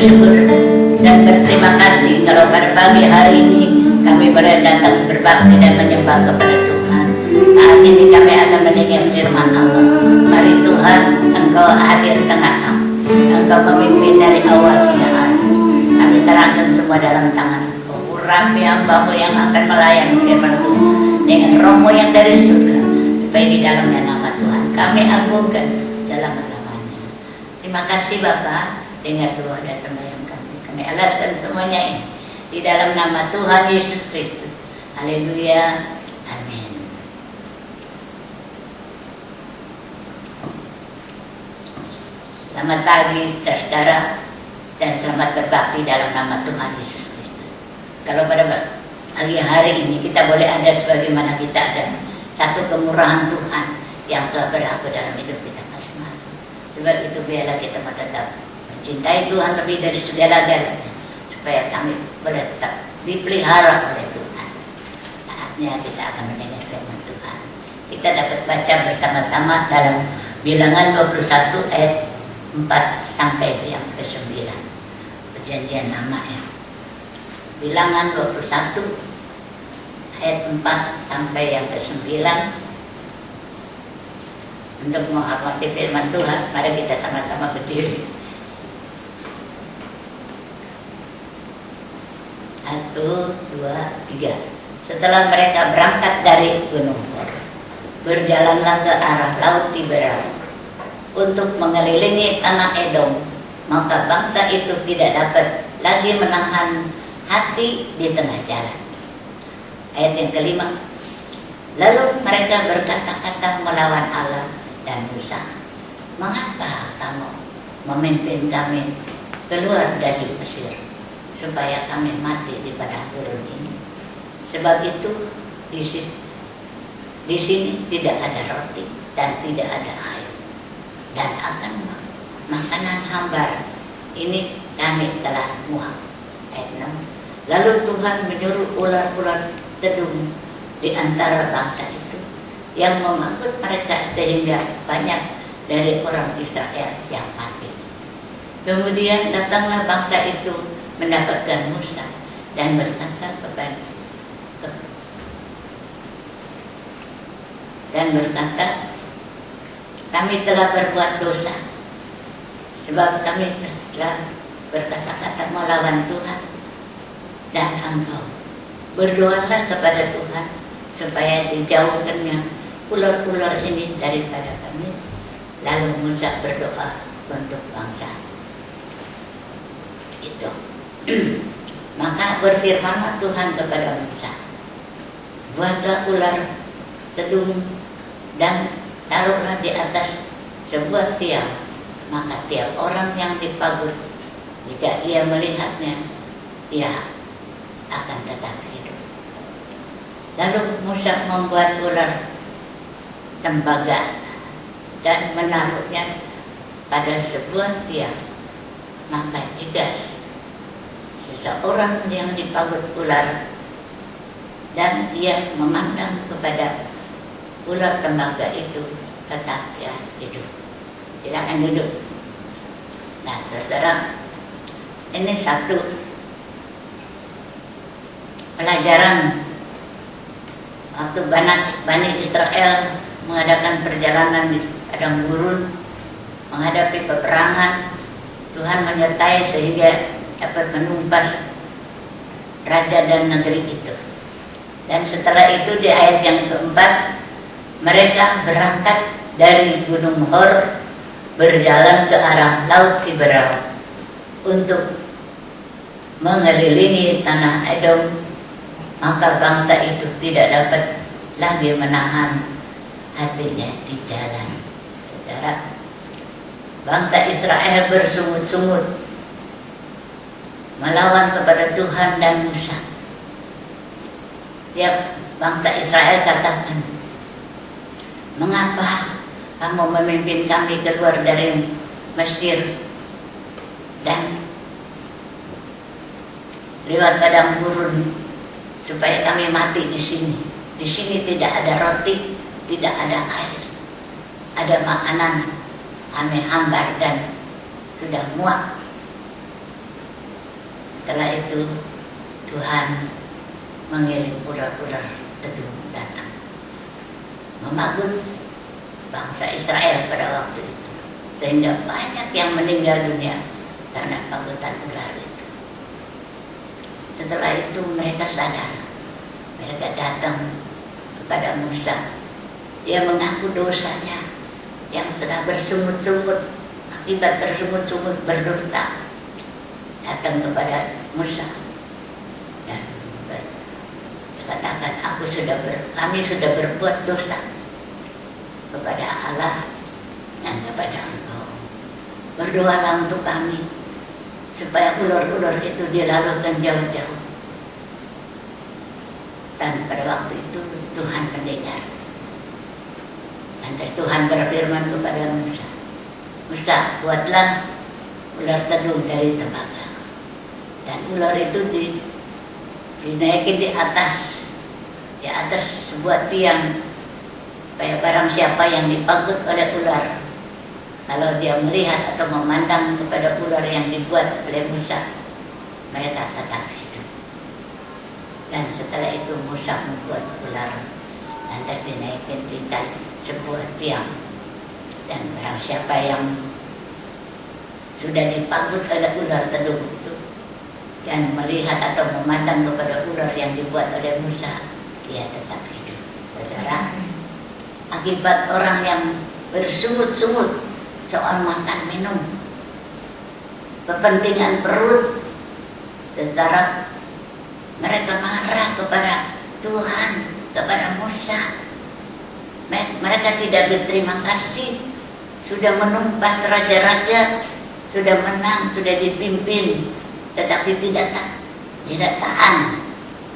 bersyukur dan berterima kasih kalau pada pagi hari ini kami boleh datang berbakti dan menyembah kepada Tuhan. Saat ini kami akan mendengar firman Allah. Mari Tuhan, Engkau hadir tengah kami. Engkau memimpin dari awal hingga akhir. Kami serahkan semua dalam tangan Engkau. Urapi hamba-Mu yang akan melayani firman Tuhan dengan Roh-Mu yang dari surga, supaya di dalamnya nama Tuhan kami agungkan dalam namanya. Terima kasih Bapa, dengar doa dan sembahyang kami. Kami alaskan semuanya ini di dalam nama Tuhan Yesus Kristus. Haleluya. Amin. Selamat pagi saudara dan selamat berbakti dalam nama Tuhan Yesus Kristus. Kalau pada pagi hari ini kita boleh ada sebagaimana kita ada satu kemurahan Tuhan yang telah berlaku dalam hidup kita masing-masing. Sebab itu biarlah kita tetap mencintai Tuhan lebih dari segala-galanya, supaya kami boleh tetap dipelihara oleh Tuhan. Saatnya kita akan mendengar firman Tuhan. Kita dapat baca bersama-sama dalam Bilangan 21 ayat 4 sampai yang ke-9. Perjanjian Lama ya. Bilangan 21 ayat 4 sampai yang ke-9. Untuk menghormati firman Tuhan, mari kita sama-sama berdiri. 1, 2, 3. Setelah mereka berangkat dari Gunung Hor, berjalanlah ke arah Laut Tiberia untuk mengelilingi tanah Edom. Maka bangsa itu tidak dapat lagi menahan hati di tengah jalan. Ayat yang ke-5. Lalu mereka berkata-kata melawan Allah dan Musa, "Mengapa kamu memimpin kami keluar dari Mesir, supaya kami mati di padang gurun ini? Sebab itu di sini tidak ada roti dan tidak ada air, dan akan makanan hambar ini kami telah muak." Ayat 6. Lalu Tuhan menyuruh ular-ular tedung di antara bangsa itu yang memangkut mereka, sehingga banyak dari orang Israel yang mati. Kemudian datanglah bangsa itu mendapatkan Musa dan berkata "Kami telah berbuat dosa, sebab kami telah berkata-kata melawan Tuhan dan Engkau. Berdoalah kepada Tuhan supaya dijauhkannya ular-ular ini daripada kami." Lalu Musa berdoa untuk bangsa itu. Maka berfirmanlah Tuhan kepada Musa, "Buatlah ular tedung dan taruhlah di atas sebuah tiang. Maka tiap orang yang dipagut, jika ia melihatnya, ia akan tetap hidup." Lalu Musa membuat ular tembaga dan menaruhnya pada sebuah tiang. Maka jika seseorang yang dipagut ular dan dia memandang kepada ular tembaga itu, tetap dia hidup. Silakan duduk. Nah, saudara, ini satu pelajaran waktu Bani Israel mengadakan perjalanan di padang gurun menghadapi peperangan. Tuhan menyertai sehingga dapat menumpas raja dan negeri itu. Dan setelah itu di ayat yang keempat, mereka berangkat dari Gunung Hor, berjalan ke arah Laut Tiberia untuk mengelilingi tanah Edom. Maka bangsa itu tidak dapat lagi menahan hatinya di jalan. Saudara, bangsa Israel bersungut-sungut melawan kepada Tuhan dan Musa. Tiap bangsa Israel katakan, "Mengapa kamu memimpin kami keluar dari Mesir dan lewat padang gurun supaya kami mati di sini? Di sini tidak ada roti, tidak ada air, ada makanan kami hambar dan sudah muak." Setelah itu Tuhan mengirim ular-ular tedung datang. memagut bangsa Israel pada waktu itu, sehingga banyak yang meninggal dunia karena pagutan ular itu. Setelah itu mereka sadar, mereka datang kepada Musa. Dia mengaku dosanya yang telah bersungut-sungut, akibat bersungut-sungut berdosa, datang kepada Musa dan katakan, kami sudah berbuat dosa kepada Allah dan kepada Engkau. Berdoalah untuk kami supaya ular-ular itu dilalaikan jauh-jauh. Dan pada waktu itu Tuhan mendengar. Lantas Tuhan berfirman kepada Musa, Musa, buatlah ular tedung dari tembaga. Dan ular itu dinaikin di atas sebuah tiang, supaya barang siapa yang dipagut oleh ular, kalau dia melihat atau memandang kepada ular yang dibuat oleh Musa, mereka tetap hidup. Dan setelah itu Musa membuat ular, lantas dinaikin di sebuah tiang, dan barang siapa yang sudah dipagut oleh ular tedung itu dan melihat atau memandang kepada ular yang dibuat oleh Musa, dia tetap hidup. Saudara, akibat orang yang bersungut-sungut soal makan minum, kepentingan perut, secara mereka marah kepada Tuhan, kepada Musa. Mereka tidak berterima kasih, sudah menumpas raja-raja, sudah menang, sudah dipimpin, tetapi tidak tahan,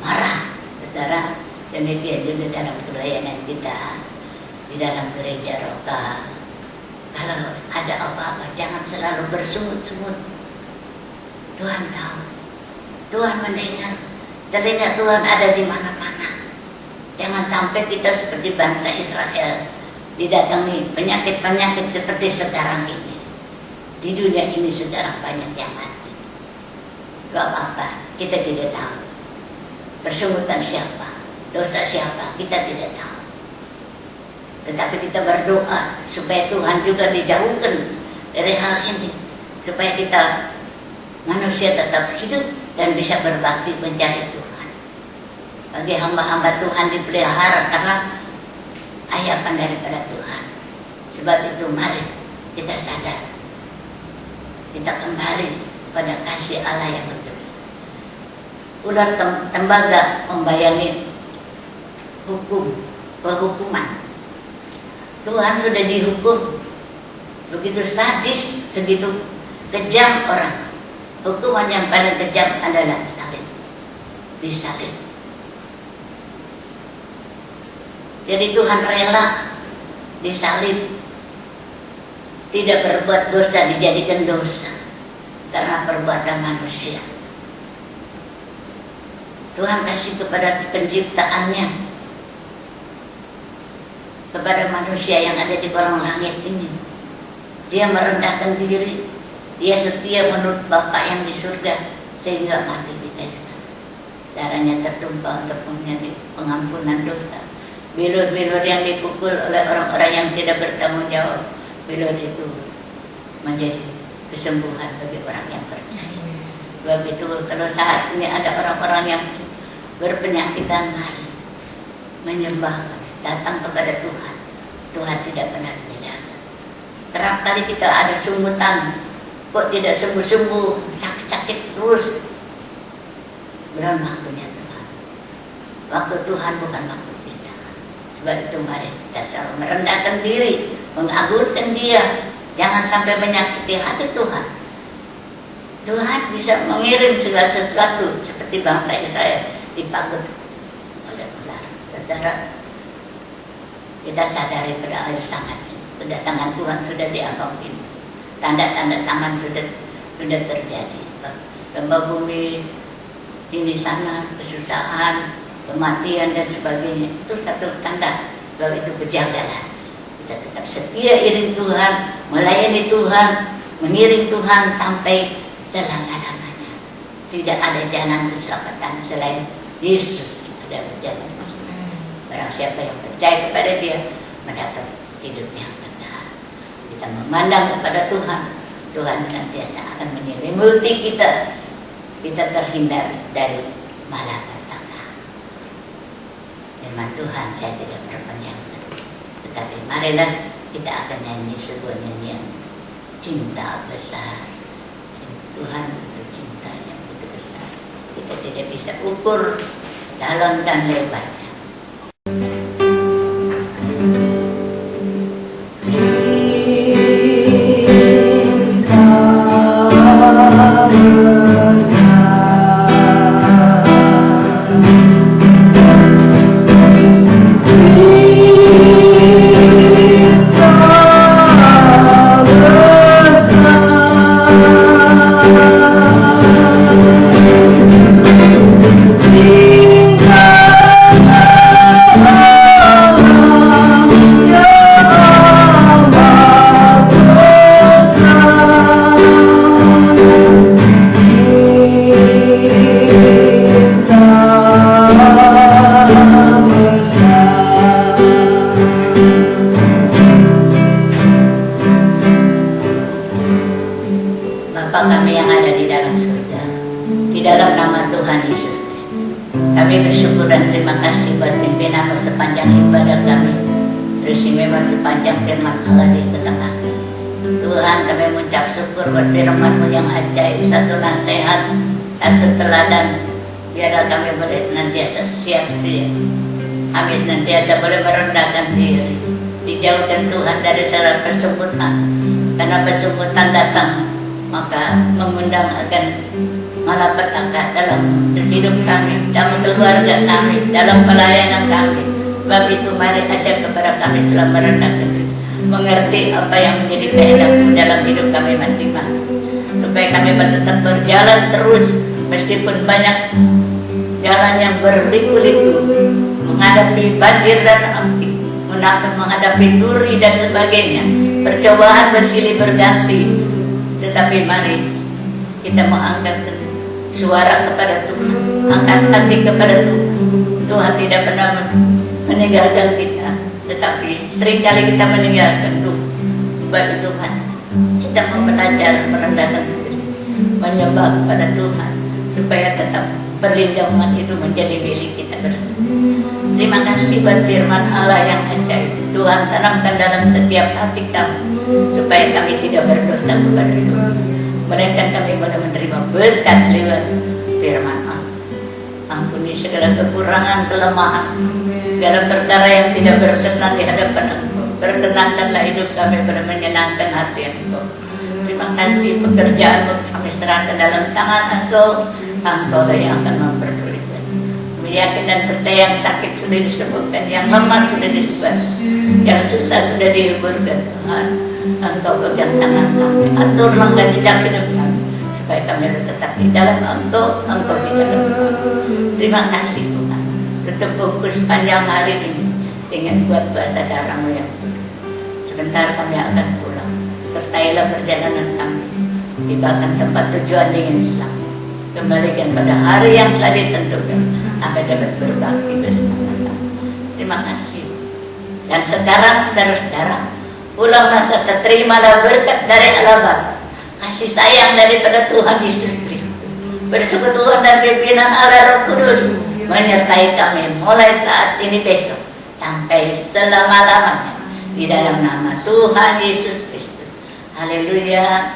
marah. Saudara, demikian juga dalam pelayanan kita di dalam gereja Roka. Kalau ada apa-apa, jangan selalu bersungut-sungut. Tuhan tahu, Tuhan mendengar, telinga Tuhan ada di mana-mana. Jangan sampai kita seperti bangsa Israel didatangi penyakit-penyakit seperti sekarang ini. Di dunia ini sekarang banyak yang mati. Gak apa-apa, kita tidak tahu persungutan siapa, dosa siapa, kita tidak tahu. Tetapi kita berdoa supaya Tuhan juga dijauhkan dari hal ini, supaya kita manusia tetap hidup dan bisa berbakti mencari Tuhan. Bagi hamba-hamba Tuhan dipelihara karena ayapan daripada Tuhan. Sebab itu mari kita sadar, kita kembali pada kasih Allah yang betul. Ular tembaga membayangi hukuman. Tuhan sudah dihukum begitu sadis, segitu kejam orang. Hukuman yang paling kejam adalah salib, disalib. Jadi Tuhan rela disalib, tidak berbuat dosa dijadikan dosa karena perbuatan manusia. Tuhan kasih kepada penciptaannya, kepada manusia yang ada di kolong langit ini. Dia merendahkan diri, dia setia menurut Bapa yang di surga, sehingga mati di kayu salib. Darahnya tertumpah untuk menjadi pengampunan dosa. Bilur-bilur yang dipukul oleh orang-orang yang tidak bertanggung jawab, bilur itu menjadi kesembuhan bagi orang yang percaya. Sebab itu kalau saat ini ada orang-orang yang berpenyakitan, mari menyembah, datang kepada Tuhan. Tuhan tidak pernah menjaga. Kerap kali kita ada sungutan, kok tidak sembuh-sembuh, sakit-sakit terus. Belum waktunya Tuhan. Waktu Tuhan bukan waktu kita. Sebab itu mari kita selalu merendahkan diri, mengagungkan Dia, jangan sampai menyakiti hati Tuhan. Tuhan bisa mengirim segala sesuatu seperti bangsa Israel dipagut oleh ular. Secara kita sadari pada akhir zaman kedatangan Tuhan sudah dianggap ini. Tanda-tanda zaman sudah terjadi. Gempa bumi ini sana, kesusahan, kematian dan sebagainya. Itu satu tanda bahwa itu berjagalah. Kita tetap setia iring Tuhan, melayani Tuhan, mengiring Tuhan sampai selama-lamanya. Tidak ada jalan keselamatan selain Yesus ada jalan. Barang siapa yang percaya kepada Dia mendapat hidup yang kekal. Kita memandang kepada Tuhan, Tuhan senantiasa akan menyelimuti kita. Kita terhindar dari malapetaka. Firman Tuhan saya tidak berpanjangkan, tetapi marilah kita akan nyanyi sebuah nyanyian cinta besar. Tuhan itu cinta yang begitu besar. Kita tidak bisa ukur dalam dan lebarnya. Sepanjang firman Allah di tengah Tuhan, kami mengucap syukur buat firman-Mu yang ajaib, satu nasihat, satu teladan. Biarlah kami boleh senantiasa siap-siap, kami senantiasa boleh merendahkan diri, dijauhkan Tuhan dari segala kesumputan, karena kesumputan datang maka mengundang akan malapetaka dalam hidup kami, dalam keluarga kami, dalam pelayanan kami. Sebab itu mari ajar kepada kami selalu merendahkan diri, mengerti apa yang menjadi kehendak-Mu dalam hidup kami masing-masing, supaya kami tetap berjalan terus meskipun banyak jalan yang berliku-liku, menghadapi banjir dan api, menghadapi duri dan sebagainya, percobaan bersilih berganti. Tetapi mari kita mengangkat suara kepada Tuhan, angkat hati kepada Tuhan. Tuhan tidak pernah meninggalkan kita, tetapi seringkali kita meninggalkan Tuhan. Sebab itu kan kita mau belajar merendahkan diri, menyembah kepada Tuhan, supaya tetap perlindungan itu menjadi milik kita bersama. Terima kasih buat firman Allah yang ajaib. Tuhan tanamkan dalam setiap hati kami, supaya kami tidak berdosa kepada Tuhan, melainkan kami boleh menerima berkat lewat firman Allah. Ampuni segala kekurangan, kelemahan, segala perkara yang tidak berkenan di hadapan Engkau. Berkenankanlah hidup kami pada menyenangkan hati Engkau. Terima kasih, pekerjaan-Mu kami serahkan dalam tangan Engkau. Engkau-lah yang akan memperdulikan. Kami yakin dan percaya yang sakit sudah disembuhkan, yang lemah sudah disembuhkan, yang susah sudah dihiburkan. Tuhan, Engkau pegang tangan kami, atur langkah jejak hidup kami, supaya kami tetap di dalam Engkau, Engkau di dalam kami. Terima kasih Tuhan. Tutup bungkus panjang hari ini dengan buat puasa darah-Mu yang kudus. Sebentar kami akan pulang. Sertailah perjalanan kami, tibakan tempat tujuan dengan selamat. Kembalikan pada hari yang telah ditentukan, akan dapat berbakti bersama-sama. Terima kasih. Dan sekarang saudara-saudara, pulanglah serta terimalah berkat dari Allah Bapa, kasih sayang daripada Tuhan Yesus Kristus, persekutuan dan pimpinan Allah Roh Kudus menyertai kami mulai saat ini besok sampai selama-lamanya, di dalam nama Tuhan Yesus Kristus. Haleluya.